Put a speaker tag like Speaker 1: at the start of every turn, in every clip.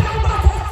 Speaker 1: 1400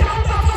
Speaker 1: 1400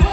Speaker 1: 2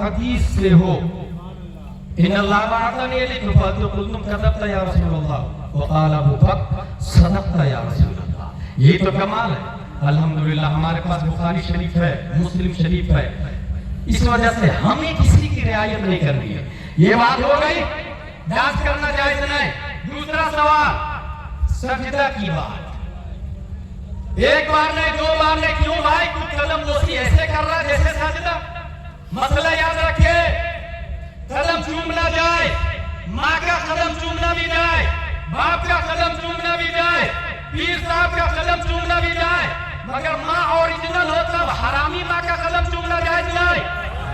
Speaker 1: حدیث سے ہو ان اللہ بعثنی الیکم فقلتم کذبت یا رسول اللہ وقال ابو بکر صدقت یا رسول اللہ. یہ تو کمال ہے. الحمدللہ ہمارے پاس بخاری شریف ہے, مسلم شریف ہے, اس وجہ سے ہمیں کسی کی رعایت نہیں کرنی ہے. یہ بات ہو گئی, جانچ کرنا جائز نہیں. دوسرا سوال سجدہ کی بات. ایک بار نہیں, دو بار نہیں, کیوں بھائی کچھ قدم دوستی ایسے کر رہا ہے جیسے سجدہ. مسئلہ یاد رکھے, قدم چومنا جائے, ماں کا قدم چومنا بھی جائے, باپ کا قدم چومنا بھی جائے, پیر صاحب کا قدم چومنا بھی جائے, مگر ماں اوریجنل ہو تب حرامی ماں کا قدم چومنا جائز نہیں.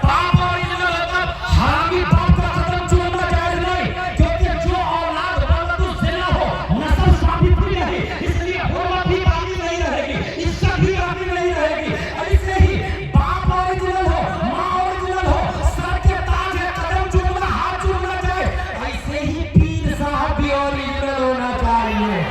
Speaker 1: باپ اوریجنل ہو تب حرامی باپ کا قدم چومنا جائز نہیں, کیونکہ جو اولاد ولد الزنا ہو نسل ثابت بھی نہیں, اس لیے حرمت بھی باقی نہیں رہے گی, عزت بھی باقی نہیں رہے گی. ایسے ہی باپ اوریجنل ہو, ماں اوریجنل ہو, سر کے تاج ہے, قدم چومنا, ہاتھ چومنا جائے. ایسے ہی پیر صاحب بھی اوریجنل ہونا چاہیے.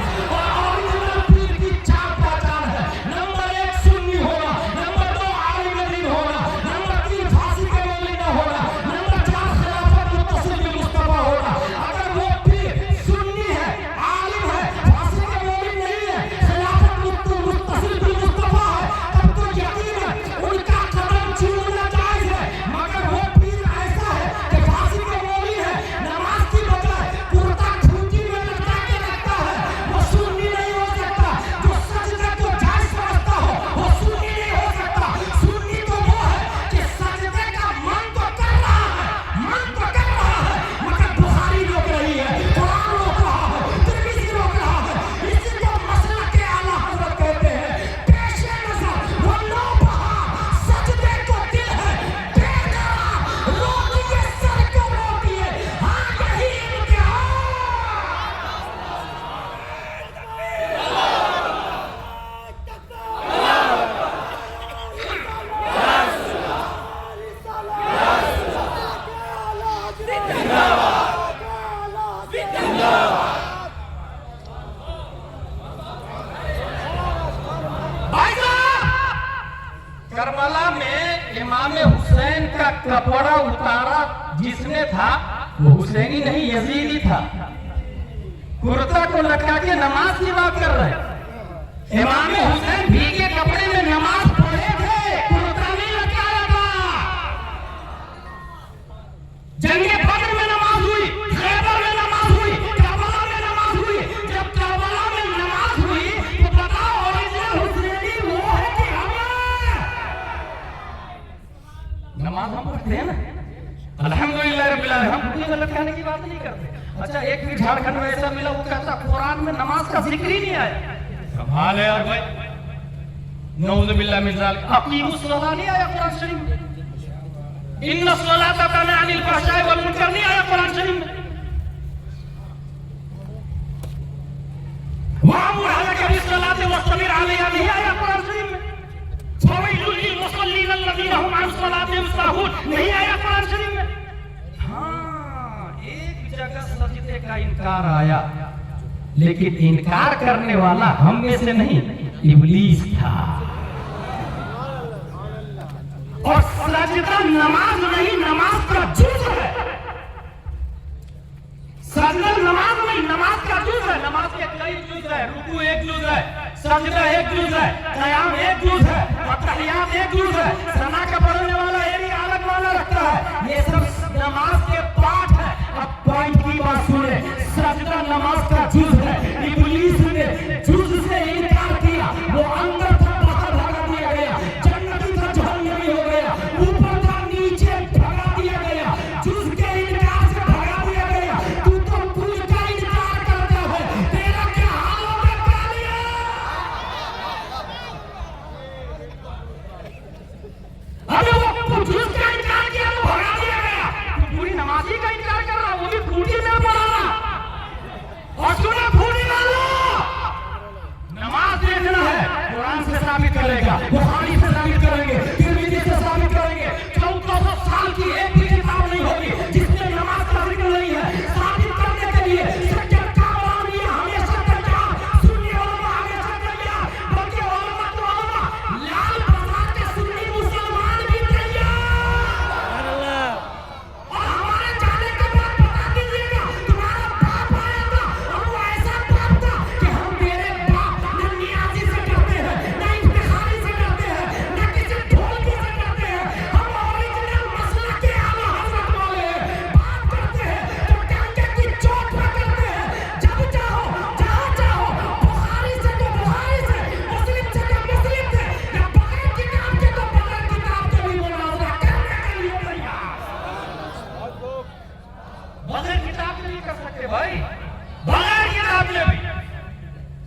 Speaker 1: کربلا میں امام حسین کا کپڑا اتارا جس نے تھا وہ حسینی نہیں یزیدی تھا. کرتا کو لٹکا کے نماز کی بات کر رہے ہیں. امام حسین بھیگے کپڑے میں نماز پڑھے تھے, کرتا نہیں لٹکایا تھا. جنگ بدر میں نماز ہوئی, خیبر میں نماز ہوئی, کربلا میں نماز ہوئی. جب کربلا میں نماز ہوئی تو بتاؤ اوریجنل حسینی وہ ہے کہ ہم نماز ہم پڑھتے ہیں نا. الحمدللہ رب العالمین. ہم بھولی میں لٹکانے کی بات نہیں کرتے. اچھا ایک بھی جھارکھنڈ میں ایسا ملا وہ کہتا قرآن میں نماز کا ذکر ہی نہیں آیا. کمال ہے یار بھائی, نعوذ باللہ من ذالک. اقیموا الصلاۃ نہیں آیا قرآن شریف میں. ان الصلاۃ تنہی عن الفحشاء والمنکر نہیں آیا قرآن شریف میں. وَأَمُرْ أَهْلَكَ بِالصَّلَاةِ وَاصْطَبِرْ عَلَيْهَا نہیں آیا قرآن شریف میں. فَوَيْلٌ لِّلْمُصَلِّينَ الَّذِينَ هُمْ عَنْ صَلَاتِهِمْ سَاهُونَ نہیں آیا قرآن شریف میں. ہاں ایک جگہ سجدے کا انکار آیا, لیکن انکار کرنے والا ہم میں سے نہیں, ابلیس تھا. اور سجدہ نماز نہیں, نماز کا جز ہے. سجدہ نماز نہیں, نماز کا جز ہے. نماز کے کئی جز ہے, رکوع ایک جز ہے, سجدہ ایک جز ہے, قیام ایک جز ہے, تحیات ایک جز ہے. ثنا کا پڑھنے والا ایک الگ والا رکھتا ہے. یہ سب نماز کے پارٹ ہے. اب پوائنٹ کی بات سنیں, سجدہ نماز کا جز ہے. ابلیس نے جز سے انکار کیا, وہ اندر تھا باہر بھگا دیا گیا, جنتی تھا جہنمی ہو گیا, اوپر تھا نیچے بھگا دیا گیا, جز کے انکار سے بھگا دیا گیا. تو کل کا انکار کرتا ہے, تیرا کیا حال ہوگا کالیا. ابھی وہ جز کا انکار کیا تو بھگا دیا گیا, تو پوری نمازی کا انکار کر رہا, وہ بھی ٹوٹی میں پڑا رہا. اور سنو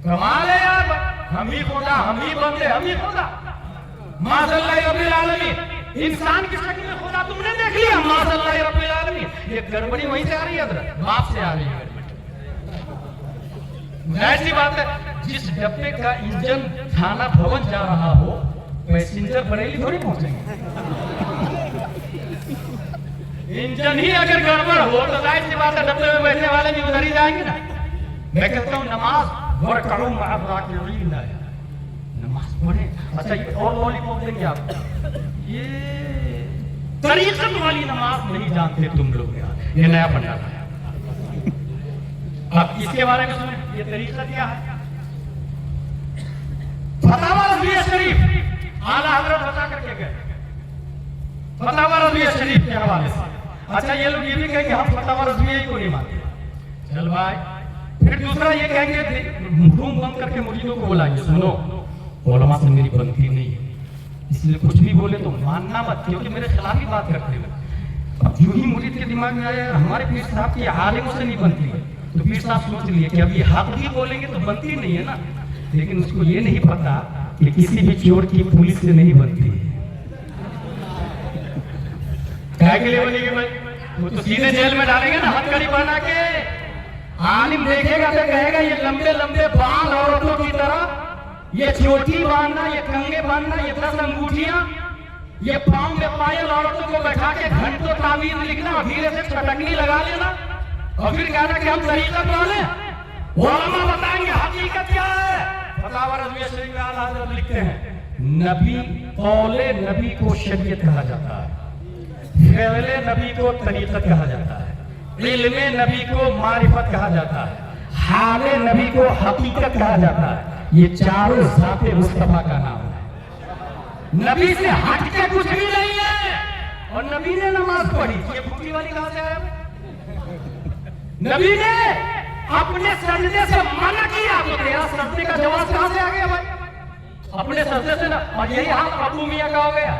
Speaker 1: کمال ہے یار، ہم ہی خدا، ہم ہی بندے، ہم ہی خدا، ماشاءاللہ رب العالمین۔ انسان کی شکل میں خدا تم نے دیکھ لیا، ماشاءاللہ رب العالمین۔ یہ گڑبڑی وہیں سے آ رہی ہے حضرت، باپ سے آ رہی ہے گڑبڑی۔ ایسی بات ہے، جس ڈبے کا انجن تھانہ بھون جا رہا ہو، پیسنجر بریلی تھوڑی پہنچیں گے۔ انجن ہی اگر گڑبڑ ہو تو ظاہر سی بات ہے ڈبے میں بیٹھنے والے بھی ادھر ہی جائیں گے نا۔ میں کہتا ہوں نماز وَرْكَعُوا مَعَ الرَّاكِعِينَ، نماز پڑھیں۔ اچھا یہ اور لالی پاپ دیں گے آپ، یہ طریقت والی نماز نہیں جانتے تم لوگ یار، یہ نیا بنا رہا ہے۔ اب اس کے بارے میں سنیں، یہ طریقہ کیا ہے؟ فتاوی رضویہ شریف اعلیٰ حضرت بتا کر کے گئے، فتاوی رضویہ شریف کے حوالے سے۔ اچھا یہ لوگ یہ بھی کہیں گے ہم فتاوی رضویہ کو نہیں مانتے، چل بھائی۔ پھر دوسرا یہ کہیں گے روم بند کر کے مریدوں کو بلائیں گے، سنو علماء سے میری بنتی نہیں ہے، اس لیے کچھ بھی بولے تو ماننا مت، کیونکہ میرے خلاف ہی بات کرتے ہیں۔ اب جو ہی مرید کے دماغ میں آیا ہمارے پیر صاحب کی عالموں سے نہیں بنتی ہے، تو پیر صاحب سوچ لیے کہ اب یہ حق بھی بولیں گے تو بنتی نہیں ہے نا، لیکن اس کو یہ نہیں پتا کہ کسی بھی چور کی پولیس سے نہیں بنتی ہے۔ کیا کے لیے بنے گے بھائی؟ وہ تو سیدھے جیل میں ڈالیں گے نا ہتھ کڑی بنا کے۔ عالم دیکھے گا تو کہے گا یہ لمبے لمبے بال عورتوں کی طرح، یہ چوٹی باندھنا، یہ کنگے باندھنا، یہ 10 انگوٹھیاں، یہ پاؤں میں پائل عورتوں کو بیٹھا کے گھنٹوں تعویذ لکھنا اور دھیرے سے چھٹکنی لگا لینا اور پھر کہنا کہ ہم طریقت والے ہیں۔ علماء بتائیں گے حقیقت کیا ہے۔ فتاوی رضویہ شریف میں اعلیٰ حضرت لکھتے ہیں نبی، قول نبی کو شریعت کہا جاتا ہے، فعل نبی کو طریقت کہا جاتا ہے، علم نبی کو معرفت کہا جاتا ہے، حال نبی کو حقیقت کہا جاتا ہے۔ یہ چاروں ذات مصطفیٰ کا نام ہے، نبی سے ہٹ کے کچھ بھی نہیں ہے۔ اور نبی نے نماز پڑھی، یہ پھوٹی والی کہاں سے آیا؟ نبی نے اپنے سجدے سے منع کیا تو تیرا سجدے کا جواز کہاں سے آ گیا بھائی؟ اپنے سجدے سے نہ، اور یہی حال ابو میاں کا ہو گیا،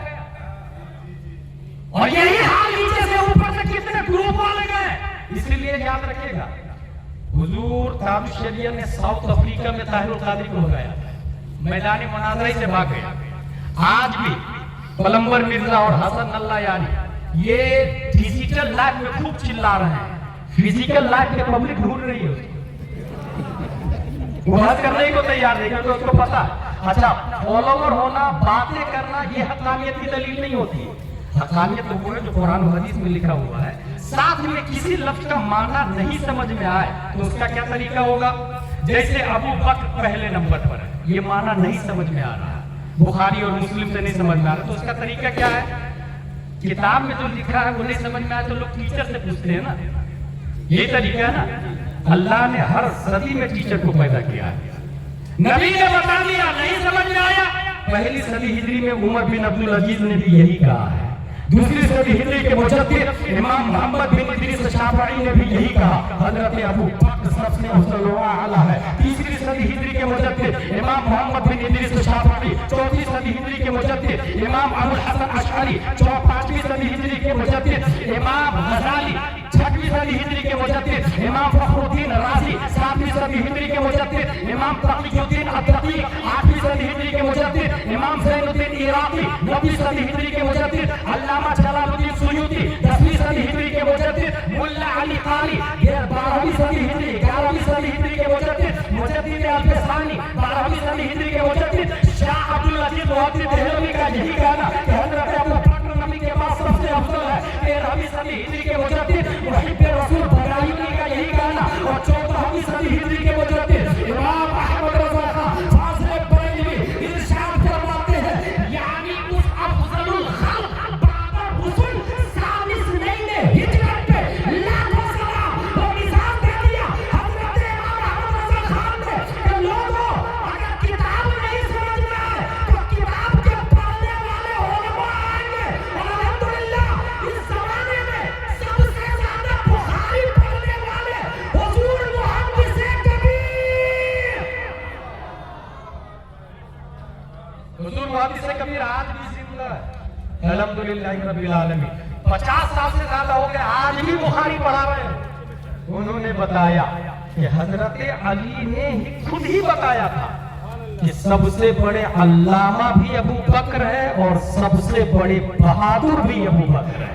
Speaker 1: اور یہی حال نیچے سے اوپر سے کتنے گروپ والے گئے۔ اسی لیے یاد رکھے گا حضور تاج الشریعہ نے ساؤتھ افریقہ میں طاہر القادری کو بھگایا، میدان مناظرہ سے بھاگ گیا۔ آج بھی پلمبر مرزا اور حسن اللہ یاری یہ ڈیجیٹل لائف میں خوب چلا رہے ہیں، فزیکل لائف میں پبلک ڈھونڈ رہی ہے، وہ بات کرنے کو تیار نہیں کیونکہ اس کو پتا ہے۔ اچھا فالوور ہونا، باتیں کرنا یہ حقانیت کی دلیل نہیں ہوتی، حقانیت وہ ہے جو قرآن و حدیث میں لکھا ہوا ہے۔ ساتھ میں کسی لفظ کا معنی نہیں سمجھ میں آئے تو اس کا کیا طریقہ ہوگا؟ جیسے ابو بکر پہلے نمبر پر ہے، یہ معنی نہیں سمجھ میں آ رہا، بخاری اور مسلم سے نہیں سمجھ میں آ رہا، تو اس کا طریقہ کیا ہے؟ کتاب میں جو لکھا ہے وہ نہیں سمجھ میں آئے تو لوگ ٹیچر سے پوچھتے ہیں نا، یہی طریقہ ہے نا۔ اللہ نے ہر صدی میں ٹیچر کو پیدا کیا ہے، نبی نے بتا دیا نہیں سمجھ میں آیا، پہلی صدی ہجری میں عمر بن عبدالعزیز نے بھی یہی کہا ہے، دوسری صدی ہجری کے مجدد امام محمد بن ادریس شافعی نے بھی یہی کہا، حضرت ابو بکر سب سے افضل و اعلیٰ ہے، تیسری صدی ہجری کے مجدد امام محمد بن ادریس شافعی، چوتھی صدی ہجری کے مجدد امام ابو الحسن اشعری، پانچویں صدی ہجری کے مجدد امام غزالی، چھٹویں صدی ہجری کے مجدد امام فخر الدین رازی، ساتویں صدی ہجری کے مجدد امام تقی الدین الدقیق، آٹھویں صدی ہجری کے مجدد امام زین الدین عراقی، نویں صدی ہجری کے مجدد علامہ جلال الدین سیوطی، 10ویں صدی ہجری کے مجدد ملا علی قاری، 12ویں صدی ہجری، 11ویں صدی ہجری کے مجدد مجدد الفسانی، 12ویں صدی ہجری کے مجدد شاہ عبدالعزیز وہابی دہلوی کا یہی کہنا کہ حضرت ابو بکر نبی کے بعد سب سے افضل ہے، 13ویں صدی ہجری کے مجدد محب رسول بغدادی کا یہی کہنا، اور 14ویں صدی ہجری کے مجدد امام احمد رضا خان فاضل بریلوی ارشاد فرماتے ہیں یعنی اس افضل الخلق بعد الرسل سادس مہینے ہجرت پہ لاکھوں سلام اور نظام دے دیا حضرت امام احمد رضا خان نے کہ لوگوں اگر کتاب نہیں سمجھ میں آئے تو کتاب کے پڑھنے والے علماء آئیں گے، اور الحمدللہ اس زمانے میں سب سے زیادہ بخاری پڑھنے والے حضور محدث کبیر، حضور محدث کبیر آج بھی زندہ ہے الحمدللہ رب العالمین۔ 50 سال سے زیادہ ہو گئے آج بھی بخاری پڑھا رہے ہیں۔ انہوں نے بتایا کہ حضرت علی نے خود ہی بتایا تھا کہ سب سے بڑے علامہ بھی ابو بکر ہے اور سب سے بڑے بہادر بھی ابو بکر ہے.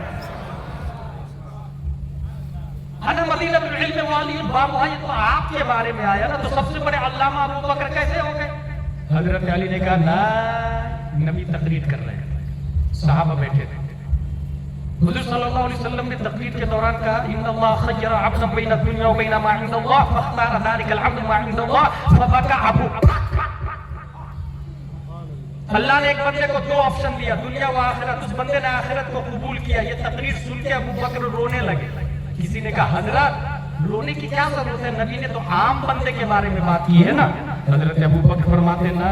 Speaker 1: مدینہ العلم والی باب بھائی تو آپ کے بارے میں آیا نا, تو سب سے بڑے علامہ ابو بکر کیسے ہو گئے؟ حضرت علی نے کہا نا, نبی تقریر کر رہے ہیں, صحابہ بیٹھے تھے. حضور صلی اللہ علیہ وسلم نے تقریر کے دوران کہا ان اللہ خیر عبدا بین الدنیا و بین ما عند اللہ فاختار ذلك العبد ما عند اللہ فبكى ابو بکر. اللہ نے ایک بندے کو دو آپشن دیا, دنیا و آخرت. اس بندے نے آخرت کو قبول کیا. یہ تقریر سن کے ابو بکر رونے لگے. کسی نے کہا حضرت رونے کی کیا ضرورت ہے, نبی نے تو عام بندے کے بارے میں بات کی ہے نا. حضرت ابو بکر فرماتے نا,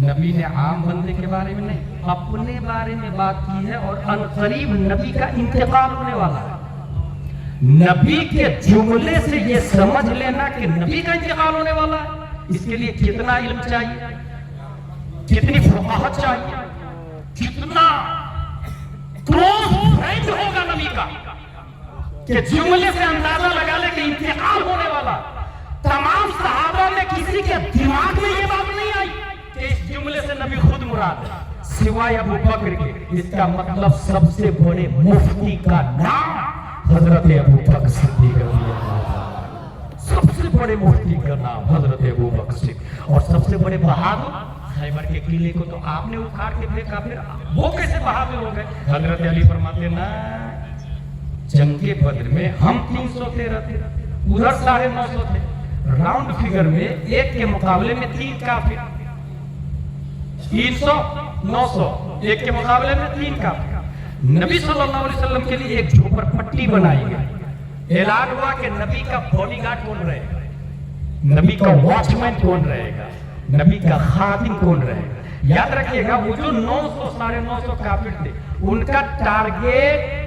Speaker 1: نبی نے عام بندے کے بارے میں نہیں, اپنے بارے میں بات کی ہے, اور عنقریب نبی کا انتقال ہونے والا ہے. نبی کے جملے سے یہ سمجھ لینا کہ نبی کا انتقال ہونے والا ہے, اس کے لیے کتنا علم چاہیے, کتنی فقاہت چاہیے, کتنا کلوز فرینڈ ہوگا نبی کا کہ جملے سے اندازہ لگا لے کہ انتقال ہونے والا. تمام صحابہ میں کسی کے دماغ میں یہ بات نہیں آئی کہ اس جملے سے نبی خود مراد ہے, سوائے ابو بکر کے. اس کا مطلب سب سے بڑے مفتی کا نام حضرت ابو بکر صدیق رضی اللہ عنہ. سب سے بڑے مفتی کا نام حضرت ابو بکر صدیق. اور سب سے بڑے بہادر, خیبر کے قلعے کو تو آپ نے اکھاڑ کے پھینکا, پھر وہ کیسے بہادر ہو گئے؟ حضرت علی فرماتے نا, جنگ بدر میں ہم 313 تھے, ادھر 950 تھے. راؤنڈ فگر میں ایک کے مقابلے میں 3 کافر. 300 900 ایک کے مقابلے میں 3 کافر. نبی صلی اللہ علیہ وسلم کے لیے ایک جھوپڑ پٹی بنائی گئی. اعلان ہوا کہ نبی کا باڈی گارڈ کون رہے گا, نبی کا واچ مین کون رہے گا, نبی کا خادم کون رہے گا. یاد رکھیے گا, وہ جو 900 950 کافر تھے, ان کا ٹارگیٹ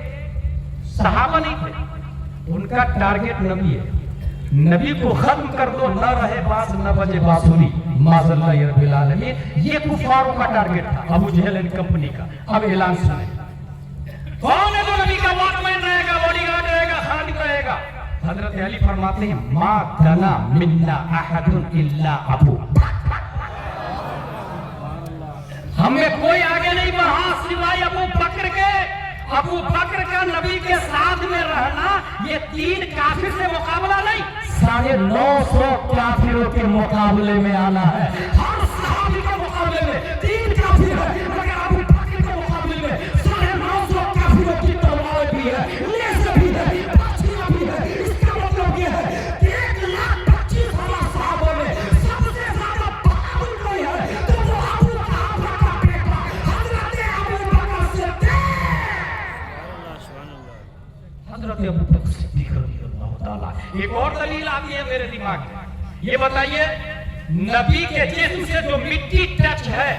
Speaker 1: صحابہ نہیں تھے, ان کا ٹارگیٹ نبی ہے. نبی کو ختم کر دو, نہ رہے باس نہ بجے بانسری, معاذ اللہ رب العالمین. یہ کفاروں کا ٹارگیٹ تھا, ابو جہل اینڈ کمپنی کا. اب اعلان سنیں, کون ہے جو نبی کا واچ مین رہے گا, باڈی گارڈ رہے گا, خادم رہے گا؟ حضرت علی فرماتے ہیں ما دنا منا احد الا ابو بکر. ہمیں کوئی آگے نہیں بڑھا سوائے ابو بکر کے. ابو بکر کا نبی کے ساتھ میں رہنا یہ 3 کافر سے مقابلہ نہیں, 950 کافروں کے مقابلے میں آنا ہے. ہر صحابی کے مقابلے میں 3 کافر ہے, مگر ابو بکر کے مقابلے میں 950 کافروں کی تلوار بھی ہے, لیزر بھی ہے, پچھیاں بھی ہے. اس کا مطلب یہ ہے کہ 1,25,000 صحابوں میں سب سے زیادہ بہادر کوئی ہے تو وہ ابو بکر کا بیٹا حضرت ابو بکر صدیق. حضرت ابو بکر صدیق رضی اللہ تعالیٰ. ایک اور دلیل آتی ہے میرے دماغ میں, یہ بتائیے نبی کے جسم سے جو مٹی ٹچ ہے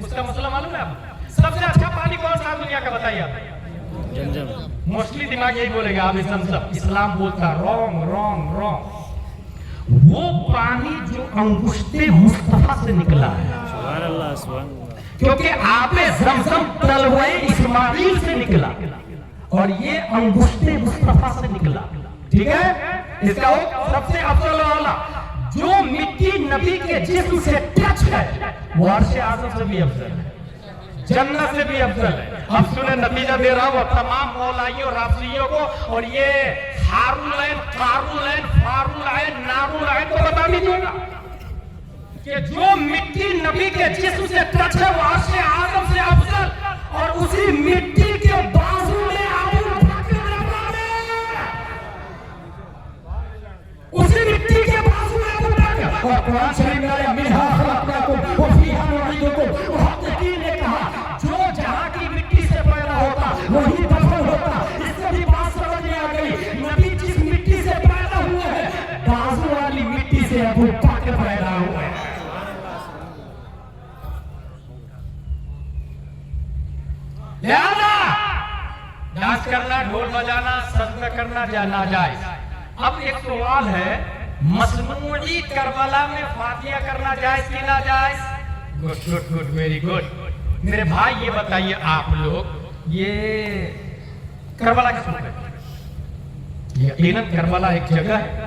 Speaker 1: اس کا مسئلہ معلوم ہے آپ کو؟ سب سے اچھا پانی کون سا دنیا کا بتائیے آپ؟ زمزم. موسٹلی دماغ یہی بولے گا, آپ زمزم. اسلام بولتا رونگ رونگ رونگ. وہ پانی جو انگشت مصطفیٰ سے نکلا ہے, سبحان اللہ سبحان اللہ, کیونکہ آپ زمزم تلوے اسماعیل سے نکلا اور یہ انگشت مصطفیٰ سے نکلا. ٹھیک ہے, اس کا سب سے افضل والا جو مٹی نبی کے جسم سے ٹچ ہے وہ عرش اعظم سے بھی افضل ہے, جنت سے بھی افضل ہے. اب سنیں, نتیجہ دے رہا ہوں تمام مولائیوں رافضیوں کو, اور یہ ہارون العین, قارون العین, فارون العین, نارون العین کو بتا دیجیے گا کہ جو مٹی نبی کے جسم سے ٹچ ہے وہ عرش اعظم سے افضل, اور اسی مٹی کے بازو میں ابو بکر اسی مٹی کے بازو میں ابو بکر. اور قرآن شریف میں آیا منہا خلقناکم وفیہا نعیدکم. محققین نے کہا جو جہاں کی مٹی سے پیدا ہوتا وہی دفن ہوتا. اس سے بھی بات سمجھ میں آ گئی, نبی جس مٹی سے پیدا ہوئے ہیں بازو والی مٹی سے ابو بکر پیدا ہوئے ہیں. لہذا ڈانس کرنا, ڈھول بجانا, صدقہ کرنا ناجائز. اب ایک سوال ہے, مصنوعی کربلا میں فاتحہ کرنا جائز کی ناجائز؟ Good good good, very good. میرے بھائی یہ بتائیے آپ لوگ, یہ کربلا کس میں ہے؟ یقیناً کربلا ایک جگہ ہے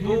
Speaker 1: 2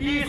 Speaker 1: 30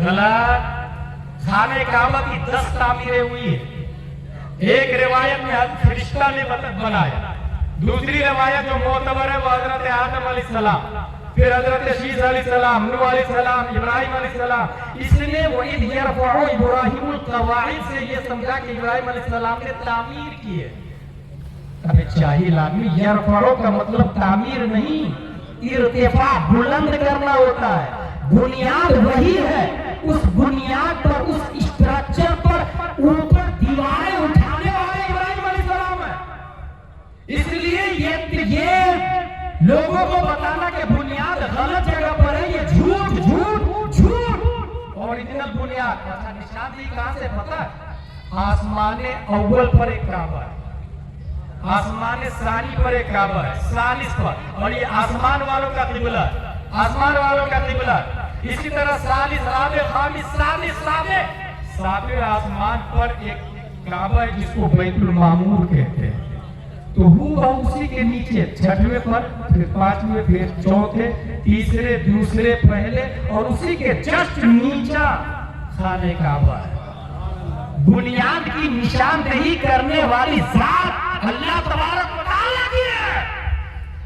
Speaker 1: غلط. خانہ کعبہ کی 10 تعمیریں ہوئی ہیں. ایک روایت میں فرشتہ نے بنایا, دوسری روایت جو معتبر ہے وہ حضرت آدم علیہ السلام, پھر حضرت شیس علیہ السلام, نوح علیہ السلام, ابراہیم علیہ السلام. اس نے وَإِذْ يَرْفَعُ إِبْرَاهِيمُ الْقَوَاعِدَ سے یہ سمجھا کہ ابراہیم علیہ السلام نے تعمیر کی ہے. ابھی جاہل آدمی, یرفعو کا مطلب تعمیر نہیں, ارتفاع بلند کرنا ہوتا ہے. بنیاد وہی ہے, اس بنیاد پر, اس اسٹرکچر پر اوپر دیواریں اٹھانے والے ابراہیم علیہ السلام ہے. اس لیے یہ لوگوں کو بتانا کہ بنیاد غلط جگہ پر ہے, یہ جھوٹ جھوٹ جھوٹ. اوریجنل بنیاد اچھا نشاندہی کہاں سے پتہ ہے؟ آسمان اول پر ایک کعبہ ہے, آسمان ثانی پر ایک کعبہ ہے, ثالث پر, اور یہ آسمان والوں کا قبلہ ہے, آسمان والوں کا قبلہ ہے. اسی طرح ثالث, رابع, خامس, سادس, سابع, سابع آسمان پر ایک کعبہ ہے جس کو بیت المعمور کہتے ہیں. تو ہوا اسی کے نیچے چھٹویں پر, پھر پانچویں, پھر چوتھے, تیسرے, دوسرے, پہلے, اور اسی کے جسٹ نیچا خانہ کعبہ ہے. بنیاد کی نشاندہی کرنے والی ذات اللہ تبارک و تعالیٰ کی ہے,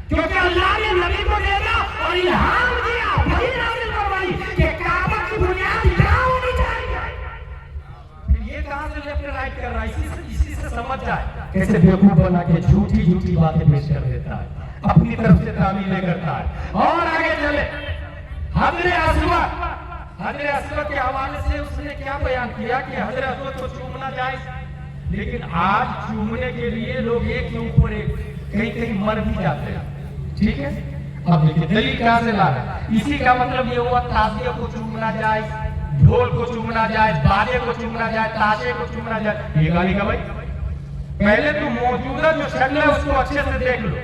Speaker 1: کیونکہ اللہ نے نبی کو دینا اور الہام دیا, وہی نازل کروائی کہ کعبہ کی بنیاد یہاں ہونی چاہیے. یہ کہاں سے لیفٹ رائٹ کر رہا ہے؟ اسی سے سمجھ جائے کیسے بیوقوف بنا کے جھوٹی جھوٹی باتیں پیش کر دیتا ہے, اپنی طرف سے تعمیلیں کرتا ہے. اور آگے چلے, حجر اسود, حجر اسود کے حوالے سے اس نے کیا بیان کیا کہ حجر اسود کو چومنا جائز, لیکن آج چومنے کے لیے لوگ ایک کے اوپر ایک کہیں کہیں مر بھی جاتے ہیں. ٹھیک ہے, اب دیکھیں دلیل کہاں سے لا رہا ہے. اسی کا مطلب یہ ہوا تازیہ کو چومنا جائز, ڈھول کو چومنا جائز, بادے کو چومنا جائز, تاشے کو چومنا جائز. یہ گالی کا بھائی, پہلے تو موجودہ جو شکل ہے اس کو اچھے سے دیکھ لو.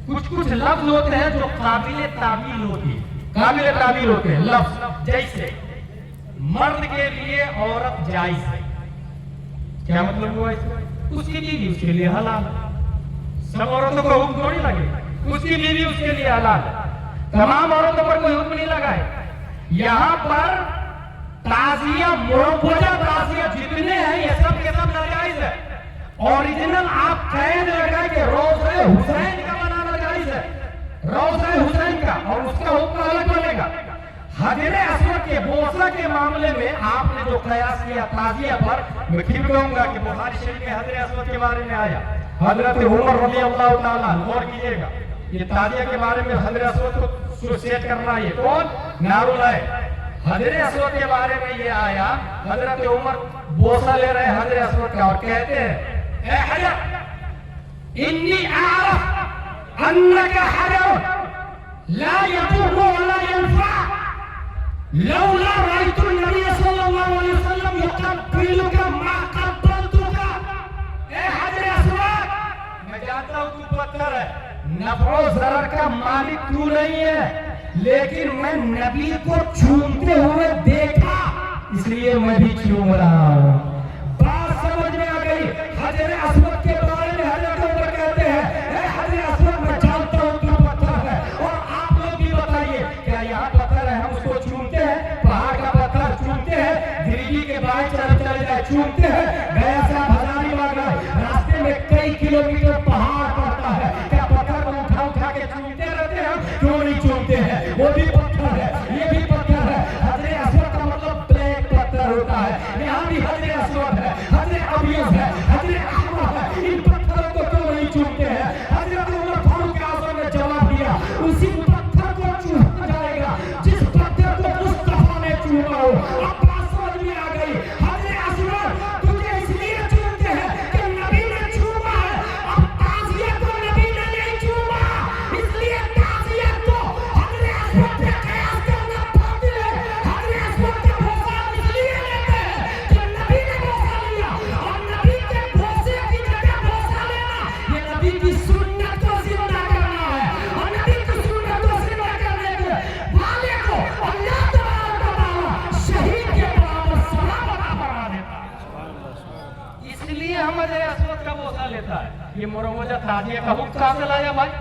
Speaker 1: کچھ لفظ ہوتے ہیں جو قابل تعبیر ہوتی ہے, قابل تعبیر ہوتے ہیں لفظ. جیسے مرد کے لیے عورت جائز ہے, کیا مطلب ہوا اس کی بیوی اس کے لیے حلال. سب عورتوں کو حکم تھوڑی لگے, اس کی بیوی اس کے لیے حلال ہے. تمام عورتوں پر کوئی حکم نہیں لگا ہے. یہاں پر تعزیہ, مروجہ تعزیہ جتنے ہیں یہ سب کے سب ناجائز ہے. اوریجنل آپ قید لگائیں کہ روضہ حسین کا بنانا جائز ہے, روضہ حسین کا, اور اس کا حکم الگ بنے گا. حجر اسود کے بوسہ کے معاملے میں آپ نے جو قیاس کیا تعزیہ پر, میں پھر کہوں گا کہ بخاری شریف میں حجر اسود کے بارے میں آیا. حضرت عمر رضی اللہ تعالیٰ, غور کیجئے گا, یہ تعزیہ کے بارے میں حجر اسود کو سیٹ کرنا ہے. کون؟ نارولائے. حجر اسود کے بارے میں یہ آیا, حضرت عمر بوسہ لے رہے حجر اسود کا اور کہتے ہیں اے حجر انی اعرف انک حجر لا یضر ولا ينفع لولا رأيت النبي صلی اللہ علیہ وسلم یقبلک ما قبلتک. اے حجر اسود, میں جانتا ہوں تو پتھر ہے, نفع و ضرر کا مالک تو نہیں ہے, لیکن میں نبی کو چومتے ہوئے دیکھا اس لیے میں بھی چوم رہا ہوں. بات سمجھ میں آ گئی. حجر اسود کے بارے میں حضرت عمر کہتے ہیں اے حجر اسود میں جانتا ہوں تو پتھر ہے, اور آپ لوگ بھی بتائیے کیا یہاں پتھر ہے ہم اس کو چومتے ہیں؟ پہاڑ کا پتھر چومتے ہیں, دلی کے بائیں طرف چلے جائے چومتے ہیں, گیا صاحب ہزاری باغ ہے, راستے میں کئی کلومیٹر پہاڑ پڑتا ہے, کیا پتھر کو اٹھا کے چومتے رہتے ہیں؟ کیوں نہیں چومتے ہیں؟ وہ بھی پتھر ہے, یہ بھی پتھر ہے. حجر اسود کا مطلب بلیک پتھر ہوتا ہے, یہاں بھی حجر اسود ہے, حجر ابیض ہے, حجر احمر ہے. ان پتھروں کو کیوں نہیں چومتے ہیں؟ حضرت عمر فاروق اعظم نے جواب دیا اسی پتھر کو چوما جائے گا جس پتھر کو مصطفیٰ نے چوما ہو. اب بات سمجھ میں آ گئی. حجر اسود تجھے اس لیے چومتے ہیں کہ نبی نے چوما ہے. اب تعزیہ کو نبی نے نہیں چوما, اس لیے تعزیہ کو حجر اسود پہ قیاس کرنا باطل ہے. حجر اسود کا بوسہ اس لیے لیتے ہیں کہ نبی نے بوسہ لیا, اور نبی کے بوسے کی جگہ بوسہ لینا یہ نبی کی سنت کو زندہ کرنا ہے, اور نبی کی سنت کو زندہ کرنے کے والے کو اللہ تبارک و تعالیٰ شہید کے برابر ثواب عطا فرما دیتا ہے. اس لیے ہم حجر اسود کا بوسہ لیتا ہے. یہ مروجہ تعزیہ کا حکم کہاں سے لایا بھائی؟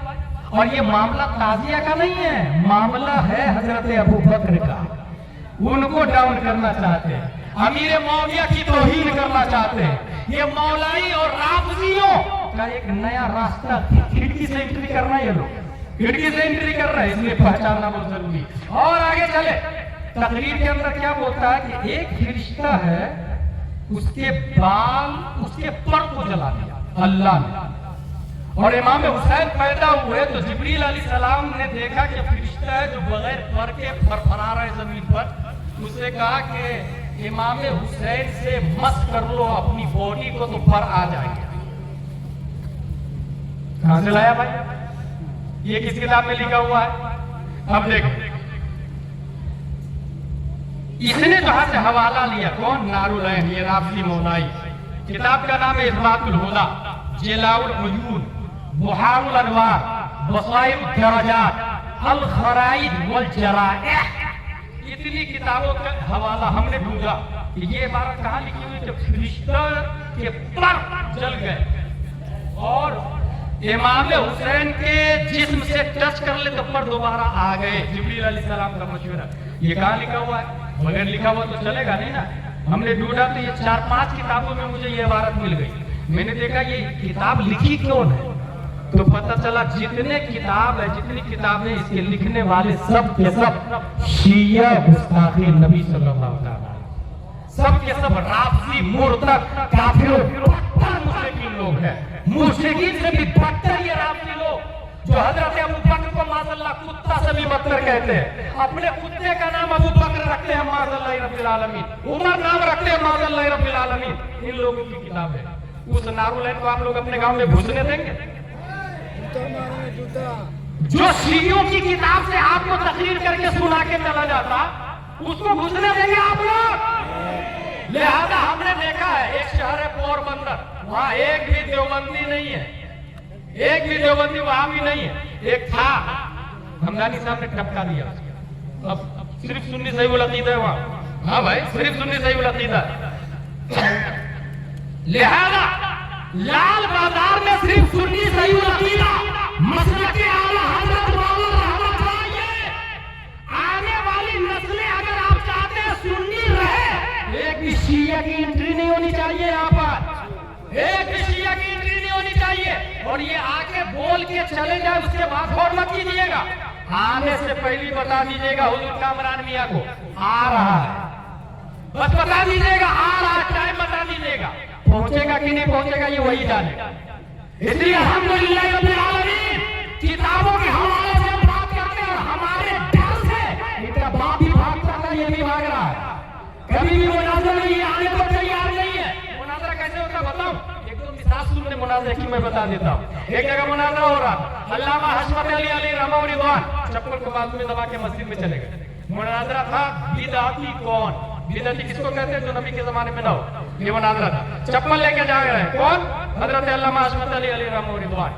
Speaker 1: اور یہ معاملہ تعزیہ کا نہیں ہے, معاملہ ہے حضرت ابو بکر کا. ان کو ڈاؤن کرنا چاہتے ہیں, امیر معاویہ کی توہین کرنا چاہتے ہیں. یہ مولائی اور رافضیوں کا ایک نیا راستہ کھڑکی سے انٹری کرنا ہے, یہ لوگ کھڑکی سے انٹری کر رہے ہیں, اس لیے پہچاننا بہت ضروری ہے. اور آگے چلے, تقریر کے اندر کیا بولتا ہے کہ ایک فرشتہ ہے, اس کے بال اس کے پر کو جلا دیا اللہ نے, اور امام حسین پیدا ہوئے تو جبریل علیہ السلام نے دیکھا کہ فرشتہ ہے جو بغیر پر کے فرفرا رہا ہے زمین پر. اس نے کہا کہ امام حسین سے مس کر لو اپنی باڈی کو تو پر آ جائے گا. کہاں سے لایا بھائی؟ یہ کس کتاب میں لکھا ہوا ہے؟ اب دیکھو, اس نے کہاں سے حوالہ لیا, کون؟ نارالعین, یہ رافضی مولائی. کتاب کا نام ہے اثبات الہدی, جلاء العیون, بحار الانوار, بصائر الدرجات, الخرائط والجرائح. اتنی کتابوں کا حوالہ ہم نے ڈھونڈا کہ یہ عبارت کہاں لکھی ہوئی کہ فرشتہ کے پر جل گئے اور امام حسین کے جسم سے ٹچ کر لے تو پر دوبارہ آ گئے. جبریل علیہ السلام کا مشورہ. یہ کہاں لکھا ہوا ہے؟ بغیر لکھا ہوا تو چلے گا نہیں نا. ہم نے ڈھونڈا تو یہ 4-5 کتابوں میں مجھے یہ عبارت مل گئی. میں نے دیکھا یہ کتاب لکھی کون ہے, تو پتہ چلا جتنے کتاب ہے, جتنی کتابیں اس کے لکھنے والے سب کے سب شیعہ گستاخی نبی صلی اللہ علیہ وسلم, سب کے سب رافضی مرتد کافر مشرکین لوگ ہیں. مشرکین سے بھی بدتر یہ رافضی لوگ جو حضرت ابو بکر کو معاذ اللہ کتا سے بھی بدتر کہتے ہیں. اپنے کتے کا نام ابو بکر رکھتے ہیں معاذ اللہ رب العالمین, عمر نام رکھتے ہیں معاذ اللہ رب العالمین. ان لوگوں کی کتاب ہے. اس نارالعین کو آپ لوگ اپنے گاؤں میں گھسنے دیں گے؟ جو شیعوں کی کتاب سے آپ کو تقریر کر کے سنا کے چلا جاتا, اس کو گھسنے دیں گے آپ لوگ؟ لہذا ہم نے دیکھا ہے ایک شہر ہے پوربندر, وہاں ایک بھی دیوبندی نہیں ہے, ایک بھی دیوبندی وہاں بھی نہیں ہے. ایک تھا, ہمدانی صاحب نے ٹپکا دیا, اب صرف سنی صحیح العقیدہ ہے وہاں. ہاں بھائی, صرف سنی صحیح العقیدہ. لہذا لال بازار میں صرف سنی صحیح العقیدہ مسلک اعلیٰ حضرت مولانا رحمت اللہ, آنے والی نسلیں اگر آپ چاہتے ہیں سنی رہے, ایک بھی شیعہ کی انٹری نہیں ہونی چاہیے یہاں پر, ایک بھی شیعہ کی انٹری نہیں ہونی چاہیے. اور یہ آ کے بول کے چلے جائے, اس کے بعد غور مت کیجیے گا, آنے سے پہلی بتا دیجیے گا حضور کامران میاں کو آ رہا ہے, بس بتا دیجیے گا آ رہا ہے, ٹائم بتا دیجیے گا. پہنچے گا کہ نہیں پہنچے گا یہ وہی جانے گا. اس لیے الحمدللہ رب العالمین کتابوں کے حوالے سے ہم بات کرتے ہیں, ہمارے ڈر سے ان کا باپ بھی بھاگتا تھا, یہ بھی بھاگ رہا ہے. کبھی بھی مناظرہ میں یہ آنے کو تیار نہیں ہے. مناظرہ کیسے ہوتا ہے بتاؤں, ایک دو مثال سننے مناظرے کی میں بتا دیتا ہوں. ایک جگہ مناظرہ ہو رہا, علامہ حشمت علی علیہ رحمہ و رضوان چپل کو بازو میں دبا کے مسجد میں چلے گئے. مناظرہ تھا بدعتی کون, بدعتی کس کو کہتے ہیں جو نبی کے زمانے میں نہ ہو, یہ مناظرہ تھا. چپل لے کے جا رہے ہیں کون؟ حضرت علامہ حشمت علی علیہ رحمہ و رضوان.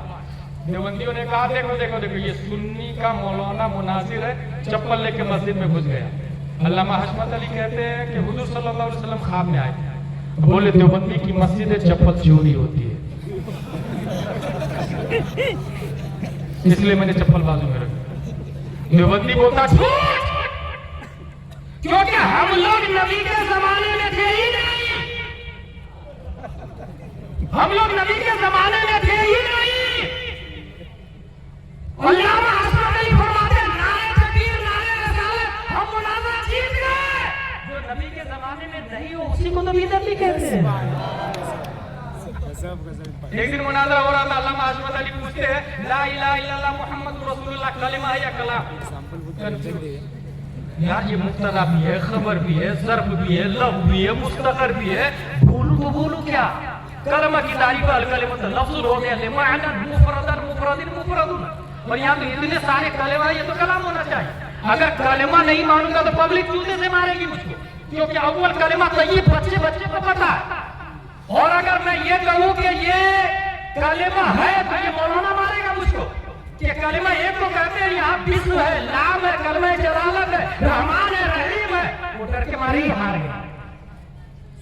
Speaker 1: دیوبندیوں نے کہا دیکھو دیکھو دیکھو یہ سنی کا مولانا مناظر ہے, چپل لے کے مسجد میں گھس گیا. علامہ حشمت علی کہتے ہیں کہ حضور صلی اللہ علیہ وسلم خواب میں آئے, بولے دیوبندی کی مسجد ہے, چپل چوری ہوتی ہے, اس لیے میں نے چپل بازو میں رکھی. دیوبندی بولتا جھوٹ, کیونکہ ہم لوگ نبی کے زمانے میں تھے ہی نہیں, ہم لوگ نبی کے زمانے میں تھے ہی نہیں. علامہ حشمت علی فرماتے ہیں نعرہ تکبیر نعرہ رسالت, ہم مناظرہ جیت گئے. جو نبی کے زمانے میں نہیں ہو اسی کو تو بدعتی کہتے ہیں. ایک دن مناظرہ ہو رہا تھا, علامہ حشمت علی پوچھتے ہیں لا الہ الا اللہ محمد رسول اللہ کلمہ ہے یا کلام؟ یار یہ مبتدا بھی ہے, خبر بھی ہے, ظرف بھی ہے, لفظ بھی ہے, مستقر بھی ہے, بولو تو بولو کیا؟ کلمہ کی تعریف الکلمۃ لفظ ہو گیا, لمعنى مفردا مفرد مفرد, اور یہاں تو اتنے سارے کلمہ, یہ تو کلام ہونا چاہیے. اگر کلمہ نہیں مانوں گا تو پبلک جوتے سے مارے گی مجھ کو, کیونکہ اول کلمہ طیب بچے بچے کو پتا ہے. اور اگر میں یہ کہوں کہ یہ کلمہ ہے تو یہ مولانا مارے گا مجھ کو, کہ کلمہ ایک تو کہتے ہیں یہاں بسم ہے, لام ہے, کلمہ جلالت ہے, رحمان ہے, رحیم ہے, وہ ڈر کے مارے ہی مارے گا.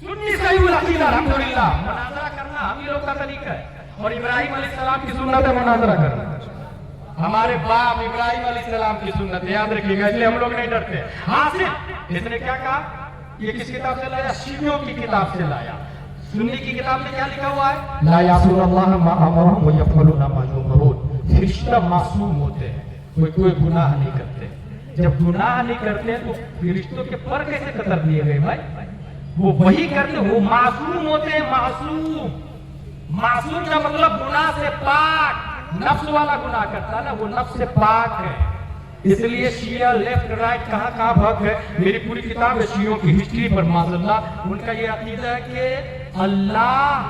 Speaker 1: سنی صحیح العقیدہ الحمدللہ. مناظرہ کرنا ہم ہی لوگ کا طریقہ ہے, اور ابراہیم علیہ السلام کی سنت ہے مناظرہ کرنا. ہمارے باپ ابراہیم علیہ السلام کی سنت ہے, یاد رکھیے گا, اس لیے ہم لوگ نہیں ڈرتے. حاصل اس نے کیا کہا؟ یہ کس کتاب سے لایا؟ شیعوں کی کتاب سے لایا. سنی کی کتاب میں کیا لکھا ہوا ہے؟ لا یعصون اللہ ما امرهم ویفعلون ما یؤمرون. فرشتہ معصوم ہوتے ہیں, کوئی گناہ نہیں کرتے. جب گناہ نہیں کرتے تو فرشتوں کے پر کیسے قطر دیے گئے بھائی؟ وہ وہی کرتے, وہ معصوم ہوتے ہیں. معصوم کا مطلب گناہ سے پاک. نفس والا گناہ کرتا ہے نا, وہ نفس سے پاک ہے. اس لیے شیعہ لیفٹ رائٹ کہاں بھگ ہے. میری پوری کتاب ہے شیعوں کی ہسٹری پر. معاذ اللہ, ان کا یہ عقیدہ ہے کہ اللہ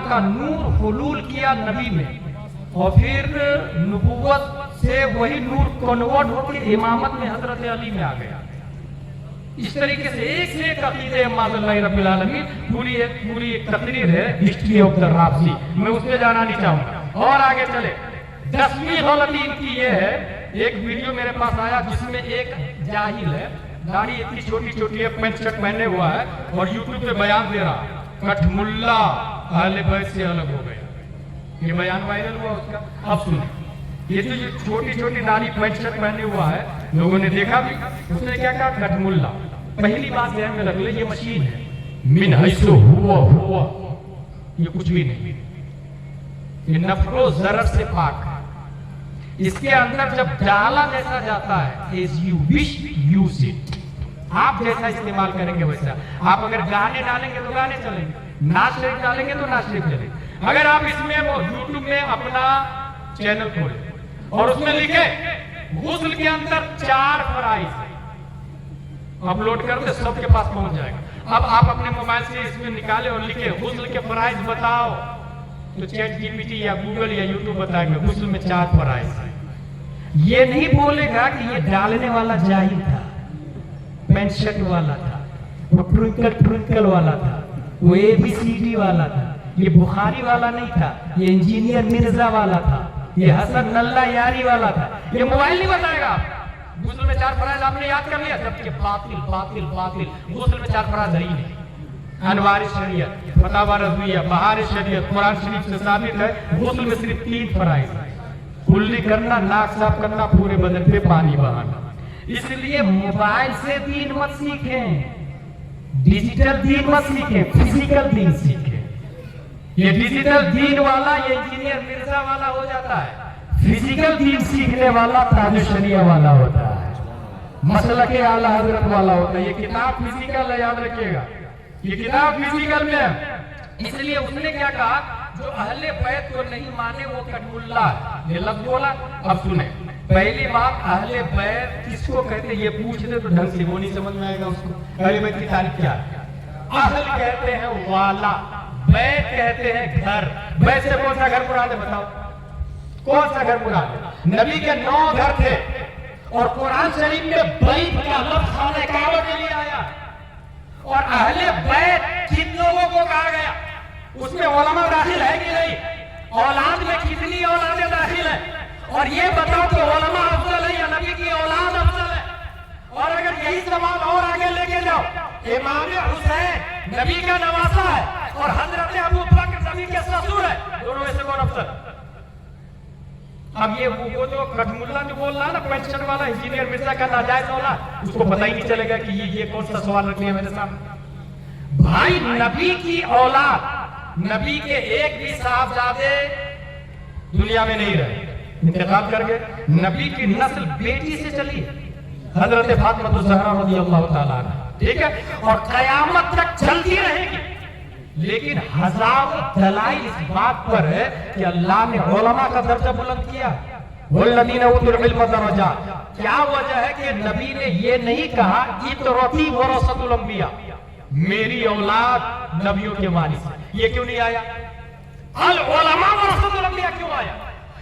Speaker 1: کا نور حلول کیا نبی میں, اور پھر نبوت سے وہی نور کنورٹ ہو کے امامت میں حضرت علی میں آ گیا. اس طریقے سے ایک سے ایک عقیدے معاذ اللہ رب العالمین. پوری ایک تقریر ہے ہسٹری آف دا رافضی, میں اس پہ جانا نہیں چاہوں گا. اور آگے چلے. 10ویں غلطی ان کی یہ ہے, ایک ویڈیو میرے پاس آیا جس میں ایک جاہل ہے, داڑھی اتنی چھوٹی ہے, پینٹ شرٹ پہنے ہوا ہے, اور یوٹیوب پہ بیان دے رہا, کٹھ ملا اہل بیت سے الگ ہو گیا. یہ بیان وائرل ہوا اس کا. اب سنیں, یہ تو چھوٹی داڑھی پینٹ شرٹ پہنے ہوا ہے, لوگوں نے دیکھا بھی. اس نے کیا کہا؟ کٹھ ملا. پہلی بات ذہن میں رکھ لے, یہ مشین ہے. من حیث ہوا, یہ کچھ بھی نہیں. یہ نفع و ضرر سے پاک ہے. اس کے اندر جب ڈالا جیسا جاتا ہے, as you wish use it, آپ جیسا استعمال کریں گے ویسا. آپ اگر گانے ڈالیں گے تو گانے چلیں گے, نعت شریف ڈالیں گے تو نعت شریف چلیں گے. اگر آپ اس میں یوٹیوب میں اپنا چینل کھولیں اور اس میں لکھیں غسل کے اندر 4 فرائض اپلوڈ کر دے, سب کے پاس پہنچ جائے گا. اب آپ اپنے موبائل سے اس میں نکالے اور لکھے غسل کے فرائض بتاؤ, تو چیٹ جی پی ٹی یا گوگل یا یوٹیوب بتائیں گے غسل میں 4 فرائض. یہ نہیں بولے گا کہ یہ ڈالنے والا جاہل تھا, پینٹ شرٹ والا تھا, وہ ٹرنکل والا تھا, وہ ABCD والا تھا, یہ بخاری والا نہیں تھا, یہ انجینئر مرزا والا تھا, یہ حسن اللہ یاری والا تھا. یہ موبائل نہیں بتائے گا. غسل میں 4 فرائض آپ نے یاد کر لیا, جبکہ باطل. غسل میں 4 فرائض ہے ہی نہیں. انوار شریعت, فتاوی رضویہ, بہار شریعت, قرآن شریف سے ثابت ہے غسل میں صرف 3 فرائض. کلی کرنا, ناک صاف کرنا, پورے بدن پہ پانی بہانا. اس لیے موبائل سے دین مت سیکھیں, ڈیجیٹل دین مت سیکھیں, فزیکل دین سیکھیں. یہ ڈیجیٹل دین والا یہ انجینئر مرزا والا ہو جاتا ہے, فزیکل دین سیکھنے والا تاج شریعہ والا ہوتا ہے, مسلک اعلیٰ حضرت والا ہوتا ہے. یہ کتاب فزیکل ہے, یاد رکھیے گا, یہ کتاب فزیکل میں ہے. اس لیے اس نے کیا کہا, جو اہل بیت کو نہیں مانے وہ کٹھ ملا ہے, یہ لفظ بولا. اب سنیں, پہلی بات اہل بیت کس کو کہتے ہیں یہ پوچھ دے تو ڈھنگ سے وہ نہیں سمجھ میں آئے گا اس کو. اہل بیت کی تعریف کیا ہے؟ اہل کہتے ہیں والا, بیت کہتے ہیں گھر. بیت سے کون سا گھر مراد ہے بتاؤ, کون سا گھر مراد ہے؟ نبی کے 9 گھر تھے, اور قرآن شریف میں بیت کا لفظ خانہ کعبہ کے لیے آیا. اور اہل بیت کن لوگوں کو کہا گیا؟ اس میں علماء داخل ہے کہ نہیں؟ اولاد میں کتنی اولادیں داخل ہیں؟ اور یہ بتاؤ کہ علماء افضل ہے یا نبی کی اولاد افضل ہے؟ اور اگر یہی سوال اور آگے لے کے جاؤ, امام حسین نبی کا نواسا ہے, اور حضرت ابو بکر نبی کے سسر ہے, دونوں میں سے کون افضل؟ اب یہ وہ جو کٹھ ملا جو بول رہا ہے نا, پینشن والا, انجینئر مرزا کا ناجائز اولاد, اس کو پتہ ہی نہیں چلے گا کہ یہ کون سا سوال رکھ لیا میرے سامنے. بھائی نبی کی اولاد, نبی کے ایک بھی صاحبزادے دنیا میں نہیں رہے, انتقال کر گئے. نبی کی نسل بیٹی سے چلی, حضرت فاطمہ الزہرا رضی اللہ تعالیٰ عنہ, ٹھیک ہے, اور قیامت تک چلتی رہے گی. لیکن ہزاروں دلائل اس بات پر ہے کہ اللہ نے علماء کا درجہ بلند کیا. والذین اوتوا العلم درجات. کیا وجہ ہے کہ نبی نے یہ نہیں کہا اطرتی ورثۃ الانبیاء, میری اولاد نبیوں کے وارث ہیں؟ یہ کیوں نہیں آیا؟ العلماء ورثۃ الانبیاء کیوں آیا؟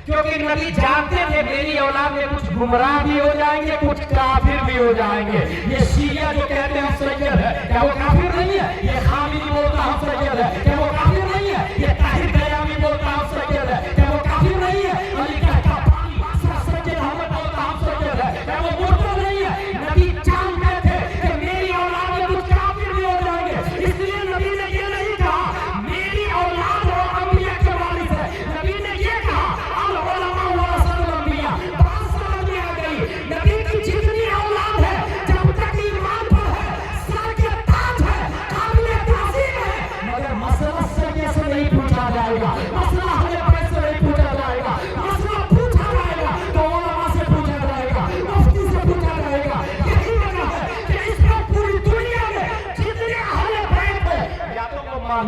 Speaker 1: کیونکہ نبی جانتے تھے میری اولاد میں کچھ گمراہ بھی ہو جائیں گے, کچھ کافر بھی ہو جائیں گے. یہ شیعہ جو کہتے ہیں سید ہے, کیا وہ کافر نہیں ہے؟ یہ خامنی بولتا ہے سید ہے, کیا وہ کافر نہیں ہے؟ یہ طاہر غیامی بولتا ہے سید ہے, کیا وہ کافر نہیں ہے؟ علی کا پانی سید احمد بولتا ہے سید ہے, کیا وہ مرتد نہیں ہے؟ نبی جانتے تھے کہ میری اولاد میں کچھ کافر بھی ہو جائیں گے, اس لیے نبی نے یہ نہیں کہا میری اولاد وہ انبیاء کے وارث ہے. نبی نے یہ کہا العلماء ورثۃ الانبیاء. بات سمجھ میں آ گئی؟ نبی کی جتنی اولاد ہے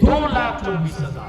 Speaker 1: 2,24,000।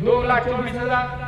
Speaker 1: 2,24,000,